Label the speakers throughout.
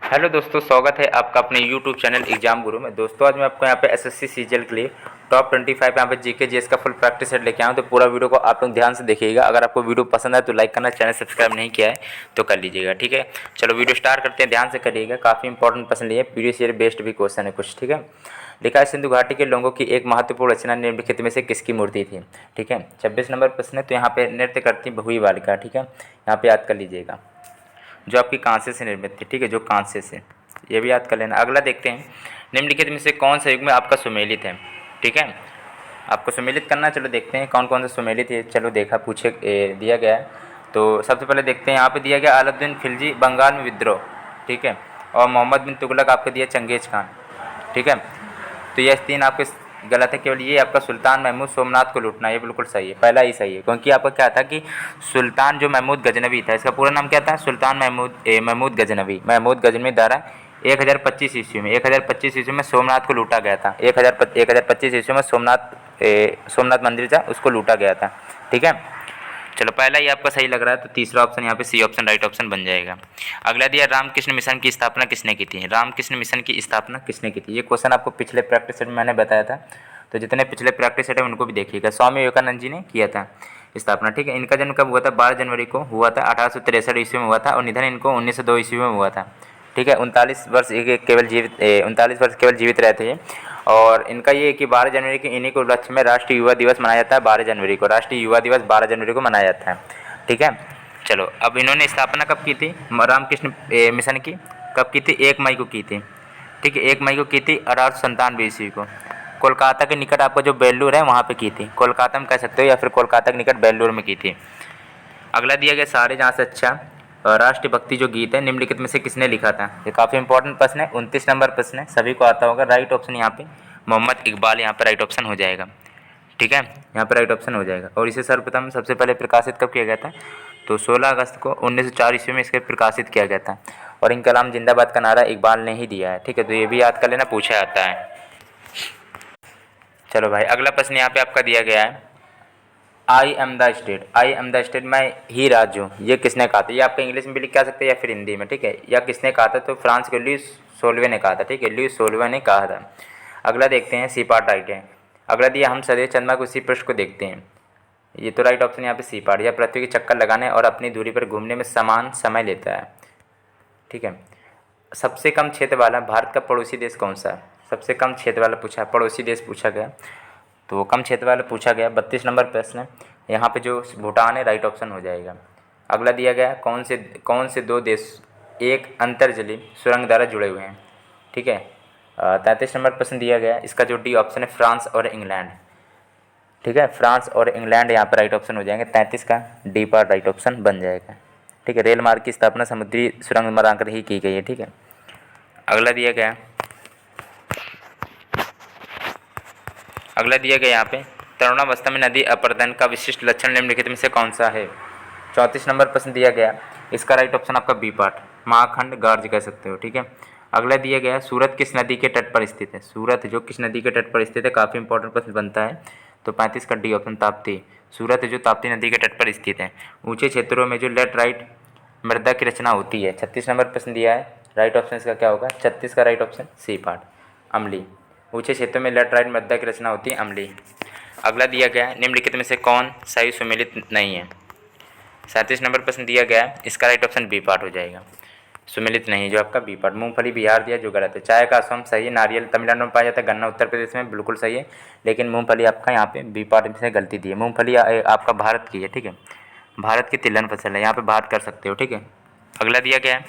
Speaker 1: Hello दोस्तों, स्वागत है आपका अपने यूट्यूब चैनल एग्जाम गुरु में। दोस्तों, आज मैं आपको यहाँ पे एसएससी सीजीएल के लिए टॉप 25 यहाँ पे जीके जीएस का फुल प्रैक्टिस सेट लेके आया हूँ। तो पूरा वीडियो को आप लोग ध्यान से देखिएगा। अगर आपको वीडियो पसंद आए तो लाइक करना, चैनल सब्सक्राइब नहीं किया है तो कर लीजिएगा, ठीक है। चलो वीडियो स्टार्ट करते हैं, ध्यान से करिएगा। काफ़ी इंपॉर्टेंट प्रश्न लिए, प्रीवियस ईयर बेस्ड भी क्वेश्चन है कुछ, ठीक है। लिखा है, सिंधु घाटी के लोगों की एक महत्वपूर्ण रचना निम्नलिखित में से किसकी मूर्ति थी, ठीक है। 26 नंबर प्रश्न है। तो यहाँ पे नृत्य करती बहुई बालिका, ठीक है, यहाँ पे याद कर लीजिएगा, जो आपकी कांसे से निर्मित थी, ठीक है, जो कांसे से, ये भी याद कर लेना। अगला देखते हैं, निम्नलिखित में से कौन सा युग में आपका सुमेलित है, ठीक है। आपको सुमेलित करना, चलो देखते हैं कौन कौन सा सुमेलित है। चलो देखा, पूछे दिया गया है। तो सबसे पहले देखते हैं, यहाँ पे दिया गया अलाउद्दीन खिलजी बंगाल में विद्रोह, ठीक है, और मोहम्मद बिन तुगलक आपको दिया चंगेज खान, ठीक है। तो ये 3 आपके गलत है। केवल ये आपका सुल्तान महमूद सोमनाथ को लूटना, ये बिल्कुल सही है, पहला ही सही है। क्योंकि आपका क्या था कि सुल्तान जो महमूद गजनवी था, इसका पूरा नाम क्या था, सुल्तान महमूद गजनवी। महमूद गजनवी द्वारा 1025 ईस्वी में 1025 ईस्वी में सोमनाथ को लूटा गया था। 1025 ईस्वी में सोमनाथ मंदिर था, उसको लूटा गया था, ठीक है। चलो पहला ही आपका सही लग रहा है, तो तीसरा ऑप्शन यहाँ पे सी ऑप्शन राइट ऑप्शन बन जाएगा। अगला दिया, रामकृष्ण मिशन की स्थापना किसने की थी। रामकृष्ण मिशन की स्थापना किसने की थी, ये क्वेश्चन आपको पिछले प्रैक्टिस सेट में मैंने बताया था। तो जितने पिछले प्रैक्टिस सेट है उनको भी देखिएगा। स्वामी विवेकानंद जी ने किया था स्थापना, ठीक है। इनका जन्म कब हुआ था, 12 जनवरी को हुआ था, 1863 ईस्वी में हुआ था, और निधन इनको 1902 ईस्वी में हुआ था, ठीक है। 39 वर्ष केवल जीवित 39 वर्ष केवल जीवित रहते हैं। और इनका ये है कि 12 जनवरी के इन्हीं को उपलक्ष्य में राष्ट्रीय युवा दिवस मनाया जाता है। 12 जनवरी को राष्ट्रीय युवा दिवस 12 जनवरी को मनाया जाता है, ठीक है। चलो, अब इन्होंने स्थापना कब की थी रामकृष्ण मिशन की, कब की थी, 1 मई को की थी, ठीक है। 1 मई को की थी 1897 ईस्वी को। कोलकाता के निकट आपका जो बेल्लूर है वहाँ पे की थी, कोलकाता में कह सकते हो, या फिर कोलकाता के निकट बेल्लूर में की थी। अगला दिया गया, सारे जहाँ से अच्छा राष्ट्रभक्ति जो गीत है निम्नलिखित में से किसने लिखा था। ये काफ़ी इंपॉर्टेंट प्रश्न है, 29 नंबर प्रश्न है, सभी को आता होगा। राइट ऑप्शन यहाँ पे मोहम्मद इकबाल, यहाँ पे राइट ऑप्शन हो जाएगा, ठीक है। यहाँ पे राइट ऑप्शन हो जाएगा। और इसे सर्वप्रथम सबसे पहले प्रकाशित कब किया गया था, तो 16 अगस्त को 1904 ईस्वी में इसके प्रकाशित किया गया था। और इनकलाम जिंदाबाद का नारा इकबाल ने ही दिया है, ठीक है। तो ये भी याद कर लेना, पूछा जाता है। चलो भाई, अगला प्रश्न यहाँ पे आपका दिया गया है, I am the state, I am the state, मैं ही राज्य हूँ, ये किसने कहा था। ये आपका इंग्लिश में भी लिख के आ सकते हैं या फिर हिंदी में, ठीक है। या किसने कहा था, तो फ्रांस के लुईस सोल्वे ने कहा था, ठीक है, लुईस सोल्वे ने कहा था। अगला देखते हैं, सी पार्ट राइट है। अगला दिया, हम सदैव चंद्रमा को उसी पृष्ठ को देखते हैं, ये तो राइट ऑप्शन यहाँ पे सी पार्ट। या पृथ्वी के चक्कर लगाने और अपनी दूरी पर घूमने में समान समय लेता है, ठीक है। सबसे कम क्षेत्र वाला भारत का पड़ोसी देश कौन सा है, सबसे कम क्षेत्र वाला पूछा, पड़ोसी देश पूछा गया, तो कम क्षेत्र वाला पूछा गया। 32 नंबर प्रश्न है, यहाँ पे जो भूटान है राइट ऑप्शन हो जाएगा। अगला दिया गया, कौन से 2 देश एक अंतर्जलीय सुरंग द्वारा जुड़े हुए हैं, ठीक है। 33 नंबर प्रश्न दिया गया, इसका जो डी ऑप्शन है फ्रांस और इंग्लैंड, ठीक है। फ्रांस और इंग्लैंड यहाँ पर राइट ऑप्शन हो जाएंगे। 33 का डी पर राइट ऑप्शन बन जाएगा, ठीक है। रेल मार्ग की स्थापना समुद्री सुरंग बनाकर ही की गई है, ठीक है। अगला दिया गया, यहाँ पे तरुणावस्था में नदी अपरदन का विशिष्ट लक्षण निम्नलिखित में से कौन सा है। 34 नंबर प्रश्न दिया गया, इसका राइट ऑप्शन आपका बी पार्ट, महाखंड गार्ज कह सकते हो, ठीक है। अगला दिया गया, सूरत किस नदी के तट पर स्थित है। सूरत जो किस नदी के तट पर स्थित है, काफ़ी इंपॉर्टेंट प्रश्न बनता है। तो 35 का डी ऑप्शन ताप्ती, सूरत जो ताप्ती नदी के तट पर स्थित है। ऊंचे क्षेत्रों में जो लेफ्ट राइट मृदा की रचना होती है। 36 नंबर प्रश्न दिया है, राइट ऑप्शन इसका क्या होगा, 36 का right option C part, Amli. ऊंचे क्षेत्रों में लेफ्ट राइट मृदा की रचना होती है, अम्ली। अगला दिया गया, निम्नलिखित में से कौन सही सुमेलित नहीं है। 37 नंबर प्रश्न दिया गया, इसका राइट ऑप्शन बी पार्ट हो जाएगा, सुमेलित नहीं जो आपका बी पार्ट। मूंगफली बिहार दिया जो गलत है। चाय का असम सही है, नारियल तमिलनाडु में पाया जाता है, गन्ना उत्तर प्रदेश में बिल्कुल सही है, लेकिन मूंगफली आपका यहाँ पे बी पार्ट में से गलती दी है। मूंगफली आपका भारत की है, ठीक है, भारत की तिलहन फसल है, यहाँ पे भारत कर सकते हो, ठीक है। अगला दिया गया है,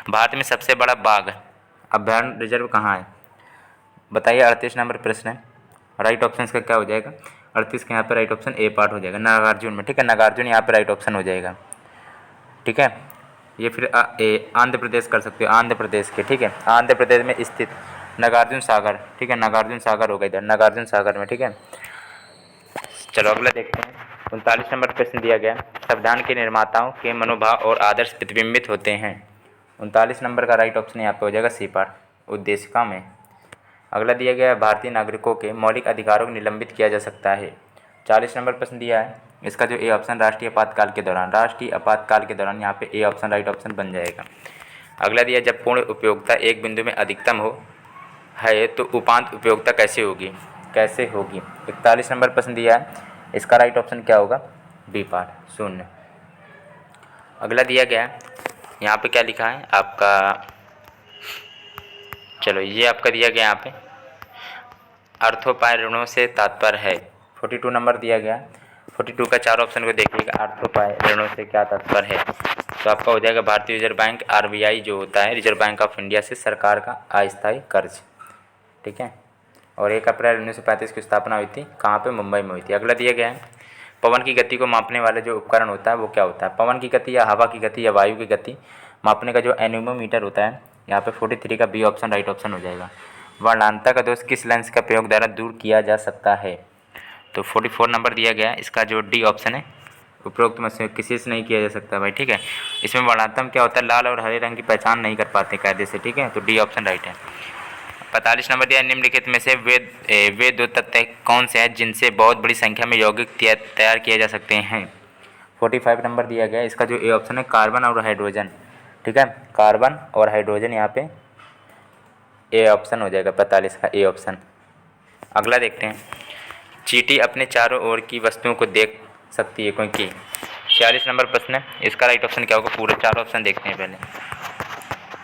Speaker 1: भारत में सबसे बड़ा बाघ अभ्यारण्य रिजर्व कहाँ है, बताइए। 38 नंबर प्रश्न है, राइट ऑप्शन इसका क्या हो जाएगा, 38 का यहाँ पे राइट ऑप्शन ए पार्ट हो जाएगा, नागार्जुन में, ठीक है। नागार्जुन यहाँ पे राइट ऑप्शन हो जाएगा, ठीक है। ये फिर आंध्र प्रदेश कर सकते हो, आंध्र प्रदेश के, ठीक है, आंध्र प्रदेश में स्थित नागार्जुन सागर, ठीक है, नागार्जुन सागर होगा इधर, नागार्जुन सागर में, ठीक है। चलो अगला देखते हैं, 39 नंबर प्रश्न दिया गया, संविधान के निर्माताओं के मनोभाव और आदर्श प्रतिबिंबित होते हैं। 39 नंबर का राइट ऑप्शन यहाँ पे हो जाएगा सी पार्ट, उद्देशिका में। अगला दिया गया, भारतीय नागरिकों के मौलिक अधिकारों को निलंबित किया जा सकता है। 40 नंबर प्रश्न दिया है, इसका जो ए ऑप्शन राष्ट्रीय आपातकाल के दौरान, राष्ट्रीय आपातकाल के दौरान यहाँ पे ए ऑप्शन राइट ऑप्शन बन जाएगा। अगला दिया जब पूर्ण उपयोगिता एक बिंदु में अधिकतम हो है तो उपांत उपयोगिता कैसे होगी 41 नंबर प्रश्न दिया है, इसका राइट ऑप्शन क्या होगा? B part 0। अगला दिया गया है, यहाँ पे क्या लिखा है आपका, चलो ये आपका दिया गया यहाँ पे अर्थोपाय ऋणों से तात्पर्य है। 42 नंबर दिया गया, 42 का 4 ऑप्शन को देखिएगा, अर्थोपाय ऋणों से क्या तात्पर्य है? तो आपका हो जाएगा भारतीय रिजर्व बैंक RBI जो होता है, रिजर्व बैंक ऑफ इंडिया से सरकार का अस्थायी कर्ज, ठीक है। और 1 अप्रैल 1935 की स्थापना हुई थी, कहाँ पे? मुंबई में हुई थी। अगला दिया गया है पवन की गति को मापने वाला जो उपकरण होता है वो क्या होता है? पवन की गति या हवा की गति या वायु की गति मापने का जो एनीमोमीटर होता है, यहाँ पे 43 का बी ऑप्शन राइट ऑप्शन हो जाएगा। वर्णांतर का दोष किस लेंस का प्रयोग द्वारा दूर किया जा सकता है? तो 44 नंबर दिया गया है, इसका जो डी ऑप्शन है उपरोक्त में से किसी से नहीं किया जा सकता भाई, ठीक है। इसमें वर्णांतर क्या होता है? लाल और हरे रंग की पहचान नहीं कर पाते कायदे से, ठीक है, तो डी ऑप्शन राइट है। 45 नंबर दिया निम्नलिखित में से वे 2 तत्व कौन से हैं जिनसे बहुत बड़ी संख्या में यौगिक तैयार किए जा सकते हैं? 45 नंबर दिया गया है, इसका जो ए ऑप्शन है कार्बन और हाइड्रोजन, ठीक है, कार्बन और हाइड्रोजन यहाँ पे ए ऑप्शन हो जाएगा 45 का ए ऑप्शन। अगला देखते हैं, चींटी अपने चारों ओर की वस्तुओं को देख सकती है क्योंकि 46 नंबर प्रश्न है, इसका राइट ऑप्शन क्या होगा? पूरे 4 ऑप्शन देखते हैं पहले।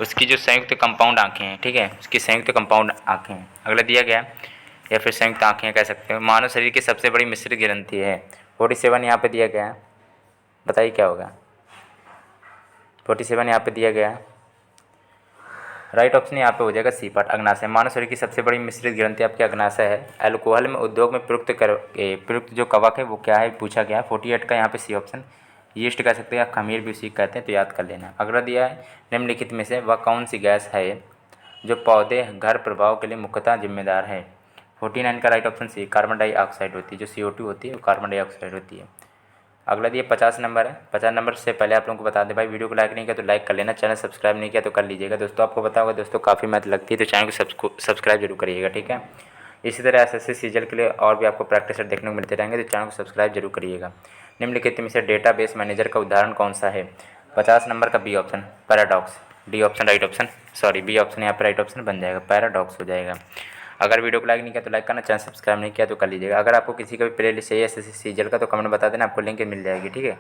Speaker 1: उसकी जो संयुक्त कंपाउंड आँखें हैं, ठीक है, उसकी संयुक्त कंपाउंड आँखें हैं। अगला दिया गया या फिर संयुक्त आँखें कह सकते हो, मानव शरीर की सबसे बड़ी मिश्रित ग्रंथि है। 47 यहाँ पे दिया गया है, बताइए क्या होगा? 47 यहाँ पे दिया गया है, राइट ऑप्शन यहाँ पे हो जाएगा सी पार्ट, अग्नाशय। मानव शरीर की सबसे बड़ी मिश्रित ग्रंथि आपकी अग्नाशय है। अल्कोहल में उद्योग में प्रयुक्त जो कवक है वो क्या है पूछा गया है। 48 का यहाँ पे सी ऑप्शन, यीस्ट कह सकते हैं या खमीर भी उसी कहते हैं, तो याद कर लेना। अगला दिया है निम्नलिखित में से वह कौन सी गैस है जो पौधे घर प्रभाव के लिए मुख्यतः जिम्मेदार है? 49 का right option C, carbon dioxide होती है, जो CO2 होती है वो कार्बन डाइऑक्साइड होती है। अगला दिए 50 नंबर है, 50 नंबर से पहले आप लोगों को बता दें भाई, वीडियो को लाइक नहीं किया तो लाइक कर लेना, चैनल सब्सक्राइब नहीं किया तो कर लीजिएगा दोस्तों। आपको पता होगा दोस्तों काफ़ी मेहनत लगती है, तो चैनल को सब्सक्राइब जरूर करिएगा, ठीक है। इसी तरह SSC सीजल के लिए और भी आपको प्रैक्टिस सेट देखने को मिलते रहेंगे, तो चैनल को सब्सक्राइब जरूर करिएगा। निम्नलिखित में से डेटाबेस मैनेजर का उदाहरण कौन सा है? 50 नंबर का B option paradox, D option right option, sorry B option यहाँ पर राइट ऑप्शन बन जाएगा, पैराडॉक्स हो जाएगा। अगर वीडियो को लाइक नहीं किया तो लाइक करना, चैनल सब्सक्राइब नहीं किया तो कर लीजिएगा। अगर आपको किसी का भी प्ले लिस्ट चाहिए SSC सीजल का तो कमेंट बता देना, आपको लिंक मिल जाएगी, ठीक है।